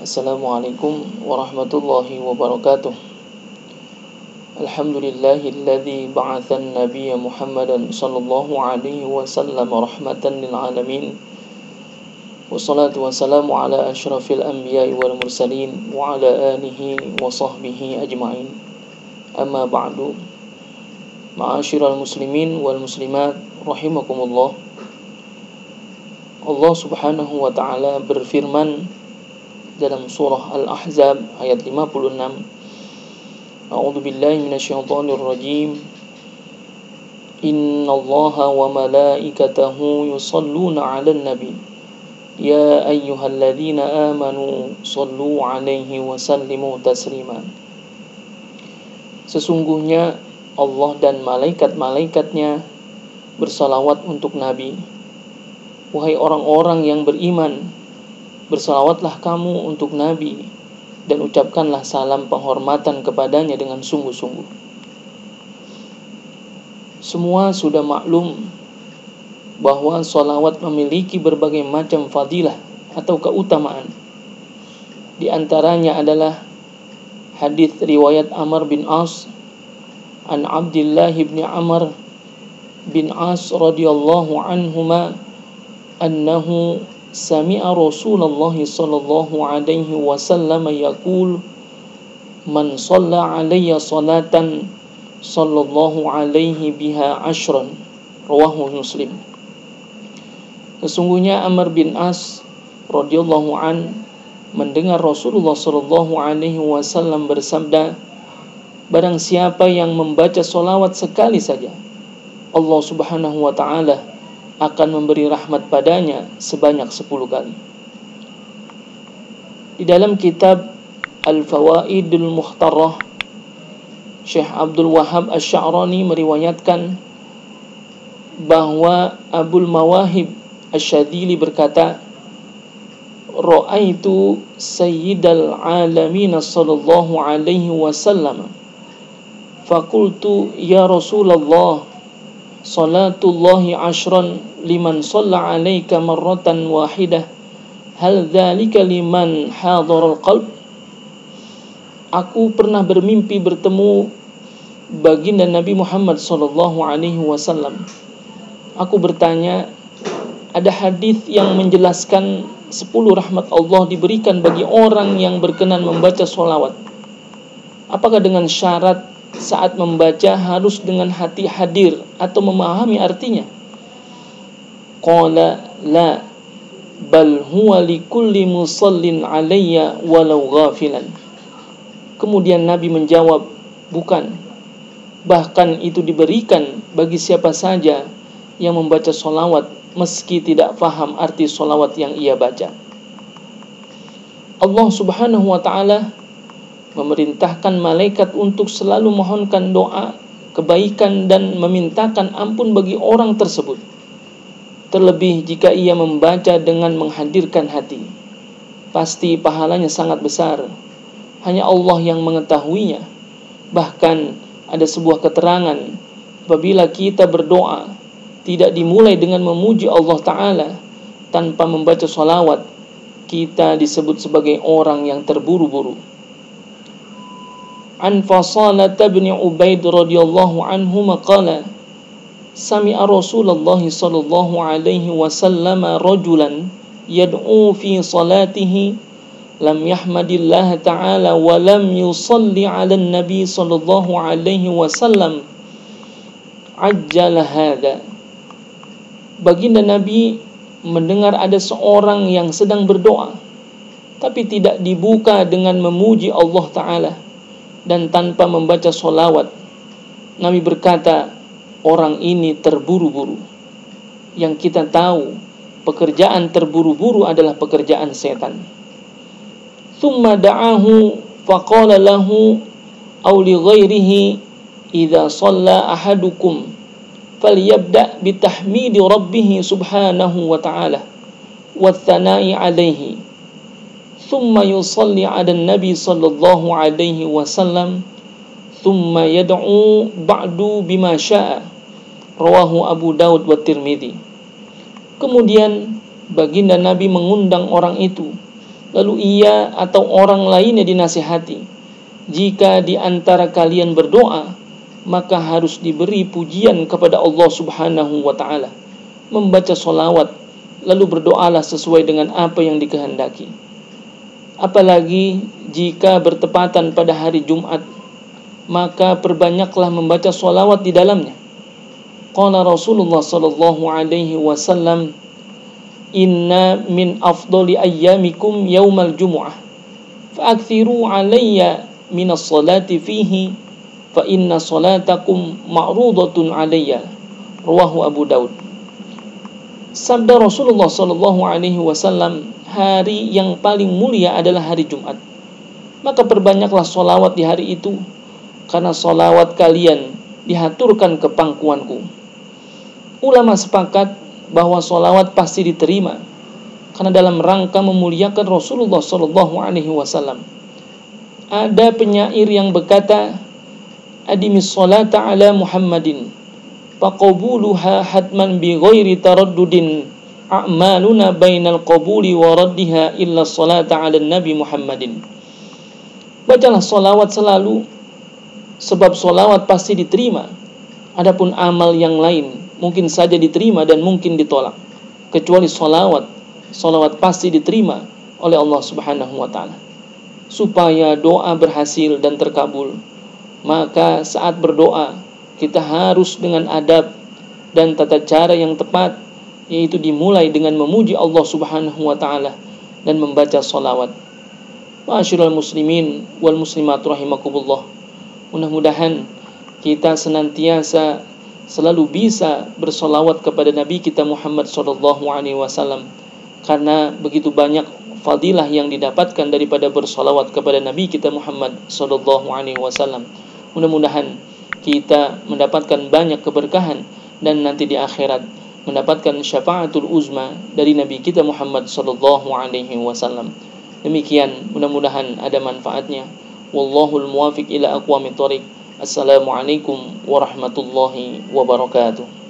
Assalamualaikum warahmatullahi wabarakatuh. Alhamdulillahilladzi ba'athan nabiyya Muhammadan sallallahu alaihi wasallam rahmatan lil alamin. Wassalatu wassalamu ala asyrafil anbiya'i wal mursalin wa ala alihi wa sahbihi ajma'in. Amma ba'du. Ma'asyiral muslimin wal muslimat rahimakumullah. Allah Subhanahu wa taala berfirman dalam surah Al-Ahzab ayat 56. A'udzu billahi minasyaitonir rajim. Innallaha wa malaikatahu yusholluna 'alan nabi. Ya ayyuhalladzina amanu shallu 'alaihi wa sallimu taslima. Sesungguhnya Allah dan malaikat-malaikatnya bersalawat untuk Nabi. Wahai orang-orang yang beriman, bersalawatlah kamu untuk Nabi dan ucapkanlah salam penghormatan kepadanya dengan sungguh-sungguh. Semua sudah maklum bahwa salawat memiliki berbagai macam fadilah atau keutamaan. Di antaranya adalah hadis riwayat Amr bin As an Abdullah bin Amr bin As radhiyallahu anhuma annahu sami'a Rasulullah sallallahu alaihi wasallam yaqul man shalla alayya salatan sallallahu alaihi biha ashran, rawahu Muslim. Sesungguhnya Amr bin As radhiyallahu an mendengar Rasulullah sallallahu alaihi wasallam bersabda, barang siapa yang membaca salawat sekali saja, Allah Subhanahu wa taala akan memberi rahmat padanya sebanyak 10 kali. Di dalam kitab Al-Fawaidul Mukhtarah, Syekh Abdul Wahhab Asy-Sya'rani meriwayatkan bahwa Abul Mawahib Asy-Syadzili berkata, Ra'aitu Sayyidal Alamin sallallahu alaihi wasallam faqultu ya Rasulullah salatullahi ashran liman shalla alaika marratan wahidah hal dzalika liman hadaral qalb. Aku pernah bermimpi bertemu baginda Nabi Muhammad sallallahu alaihi wasallam. Aku bertanya, ada hadis yang menjelaskan 10 rahmat Allah diberikan bagi orang yang berkenan membaca sholawat. Apakah dengan syarat saat membaca harus dengan hati hadir atau memahami artinya? Qala la bal huwa likulli musallin alayya walau ghafilan. Kemudian Nabi menjawab, bukan, bahkan itu diberikan bagi siapa saja yang membaca sholawat meski tidak faham arti sholawat yang ia baca. Allah Subhanahu wa ta'ala memerintahkan malaikat untuk selalu mohonkan doa, kebaikan dan memintakan ampun bagi orang tersebut. Terlebih jika ia membaca dengan menghadirkan hati. Pasti pahalanya sangat besar. Hanya Allah yang mengetahuinya. Bahkan ada sebuah keterangan, apabila kita berdoa tidak dimulai dengan memuji Allah Ta'ala tanpa membaca sholawat, kita disebut sebagai orang yang terburu-buru. An Fasalah bin Ubaid radhiyallahu anhu maqala sami'a Rasulullah sallallahu alaihi wasallam rajulan yad'u fi salatihi lam yahmadillah ta'ala wa lam yusalli 'alan nabi sallallahu alaihi wasallam ajjala hadza. Baginda Nabi mendengar ada seorang yang sedang berdoa tapi tidak dibuka dengan memuji Allah Ta'ala dan tanpa membaca sholawat. Nabi berkata, orang ini terburu-buru. Yang kita tahu, pekerjaan terburu-buru adalah pekerjaan setan. Thumma da'ahu faqala lahu aw li ghairihi idza shalla ahadukum falyabda bitahmidi rabbih subhanahu wa ta'ala wa tsana'i alaihi thumma yusalli 'alan nabi sallallahu alaihi wasallam thumma yad'u ba'du bima syaa, rawahu Abu Daud wa Tirmidzi. Kemudian baginda Nabi mengundang orang itu Lalu ia atau orang lainnya dinasihati, jika di antara kalian berdoa, maka harus diberi pujian kepada Allah Subhanahu wa ta'ala, membaca sholawat, lalu berdoalah sesuai dengan apa yang dikehendaki. Apalagi jika bertepatan pada hari Jumat, maka perbanyaklah membaca sholawat di dalamnya. Qala Rasulullah sallallahu alaihi wasallam, inna min afdali ayyamikum yaumal jumu'ah fa'akthiru alayya minas salati fihi fa inna salatakum ma'rudatun alayya. Rawahu Abu Daud. Sabda Rasulullah sallallahu alaihi wasallam, hari yang paling mulia adalah hari Jumat. Maka perbanyaklah sholawat di hari itu, karena sholawat kalian dihaturkan ke pangkuanku. Ulama sepakat bahwa sholawat pasti diterima, karena dalam rangka memuliakan Rasulullah sallallahu alaihi wasallam. Ada penyair yang berkata, adimis sholata ala Muhammadin faqabuluha hatman bi ghairi taraddudin a'maluna bainal qabuli wa raddiha illa sholata ala Nabi Muhammadin. Bacalah sholawat selalu, sebab sholawat pasti diterima. Adapun amal yang lain mungkin saja diterima dan mungkin ditolak, kecuali sholawat. Sholawat pasti diterima oleh Allah Subhanahu wa ta'ala. Supaya doa berhasil dan terkabul, maka saat berdoa kita harus dengan adab dan tata cara yang tepat, yaitu dimulai dengan memuji Allah Subhanahu wa ta'ala dan membaca sholawat. Ma'asyiral muslimin wal muslimat rahimakumullah, mudah-mudahan kita senantiasa selalu bisa bersolawat kepada Nabi kita Muhammad sallallahu alaihi wasallam, karena begitu banyak fadilah yang didapatkan daripada bersolawat kepada Nabi kita Muhammad sallallahu alaihi wasallam. Mudah-mudahan kita mendapatkan banyak keberkahan dan nanti di akhirat mendapatkan syafaatul uzma dari Nabi kita Muhammad sallallahu alaihi wasallam. Demikian, mudah-mudahan ada manfaatnya. Wallahul muwafiq ila aqwamit thoriq. Assalamualaikum warahmatullahi wabarakatuh.